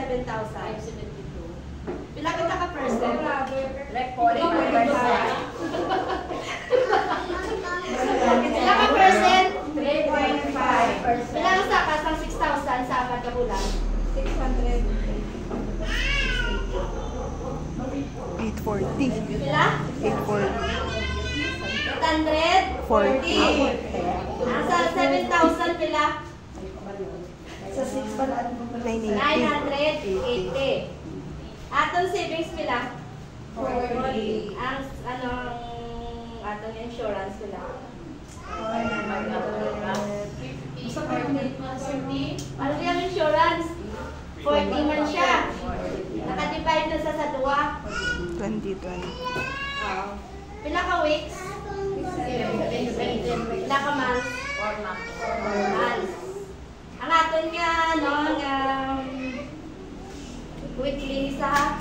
7,000. 572. Pila kita ka person? Like 45%. Pila ka person? 3.5%. Pila ang sakas ang 6,000 sa apat ka bulan? 600. 840. Pila? 840. 840. Ang sa 7,000 pila? Sa 6 pala, 980. 980. Atong savings pila? 40. Ang atong insurance pila? 50. Ano yung insurance? 40 man siya. Nakadivide na sa duwa. 2020. Pila ka weeks? Pila ka months? 4 Months. Ang aton nga, no, nga weekly sa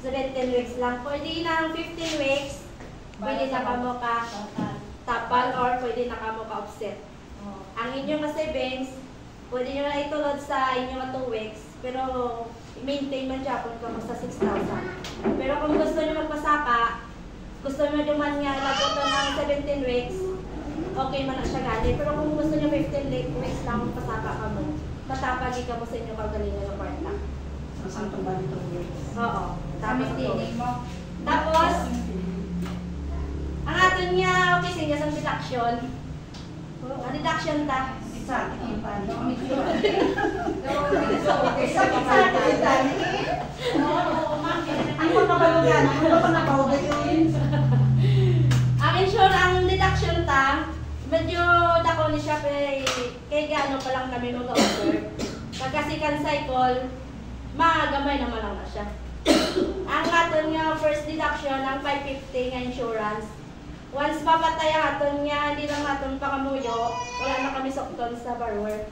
17 weeks lang. Pwede na 15 weeks. Pwede na kamo ka tapal or pwede na kamo ka offset. Ang inyong mga savings, pwede nyo na itulod sa inyong 2 weeks. Pero maintain man siya kung kamo sa 6,000. Pero kung gusto nyo magpasaka, gusto nyo naman nga lagotan ng 17 weeks, okay man na siya gali. Pero kung gusto nyo 15 weeks lang magpasaka ka mo, matapagi ka mo sa inyong kagalingan ng kwarta. Saan ba nito? Oo. Tapos Tinig mo. Tapos, ang aton niya opisina sa deduction. Ang deduction ta. Isa, tingin pa. Ang pagkabalugan, ano ba nabawagan yun? Ang deduction ta, medyo dako ni siya kay gaano pa lang kami mag-observe. Pagkasikan cycle, magamay naman lang na siya. Ang aton nga first deduction, ang 550 nga insurance. Once mapatay ang aton nga, hindi lang aton pangamuyo, wala na kami sokton sa borrower.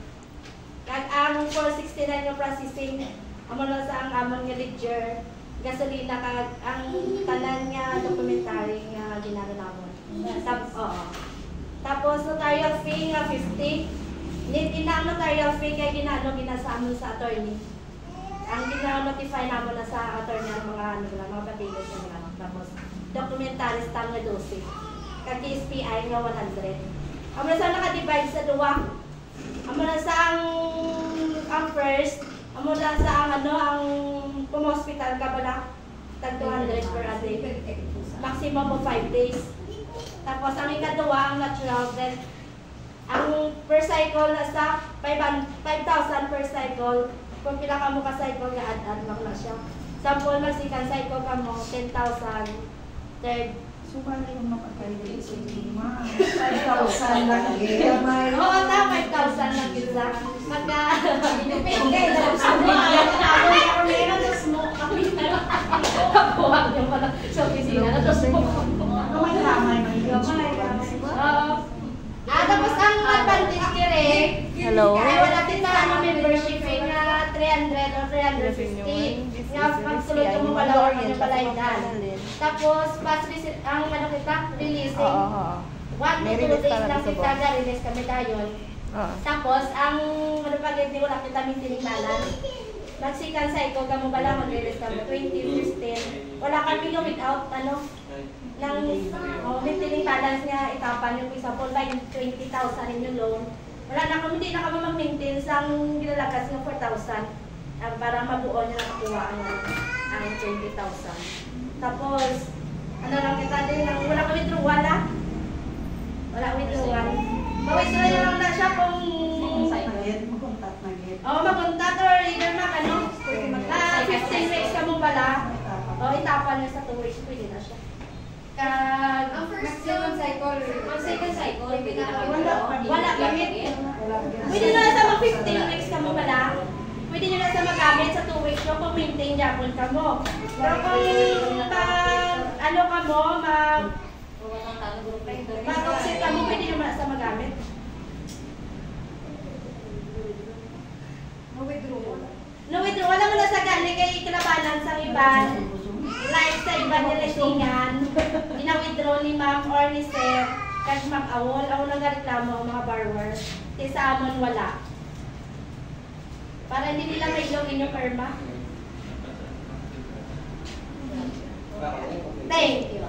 Kag ang 469 nga processing, amo na sa ang amon nga ledger, gasolina kag ang tanan nga documentary nga ginano namon. Tapos notarial fee nga 50. Ang notarial fee kay ginasa amon sa attorney. Ang gina-notify naman na sa attorney ang mga mga patilos ng mga. Tapos documentary stamp nga 12. Kag SPI nga 100. Amo na sa naka-divide sa duwa. Amo na sa ang first, amo na sa ang pum-hospital ka ba na tag 200 per a day. Maximum of 5 days. Tapos ang ikaduwa ang natural death. Ang per cycle na sa 5,000 per cycle. Kung pila ka mo ka cycle nga add-add lang na siya. Sample mag-second cycle ka mo 10,000. Third. Subali yung makakalit sa lima. 5,000 lang. Oo, ta 5,000 lang yun sa. Magka... Depende. Tapos mo. Kapuhag yung pala sa opisina. Tapos mo. Kamay-kamay. Tapos ang advantage direct, Hello? ay wala din na membership fee nga 300 o 350. Nga pagsulod mo pala or yung palaydan. Tapos, ang ano kita, releasing. 1 to 2 days lang kita release kami tayo. Tapos, ang ano pag hindi wala kita mintinignalan. Mag-second cycle ka mo pala mag-release kami 2015. Wala kami yung without ng maintaining balance niya, itapan yung example by 20,000 in yung loan. Wala na kami, hindi na kami mag-maintain sa ginalagas ng 4,000 para mabuo niya na makuha ang 20,000. Tapos, ano lang kita din, wala kami withdrawal ha? Wala withdrawal. Ma-withdraw niya lang na siya kung Mag-contact na git. mag-contact or either 15 weeks ka mo pala, itapan niya sa 2 weeks, pwede na siya. Ang first cycle, ang second cycle, Wala gamit. Pwede na sa mga 15 weeks ka mo pala. Pwede nyo na sa magamit sa 2 weeks nyo kung maintain Japon ka mo. Pero kung ano ka mo, mag-toxic ka mo, pwede nyo na sa magamit. No withdraw. Wala mo na sa gani kay kinabalan sa iban. Like sa iban nilasingan. Gina-withdraw ni ma'am or ni sir. Kasi mag-awol. Ako nang reklamo ang mga borrower. Kasi sa amon wala. Para hindi nila mailogin yung karma. Thank you.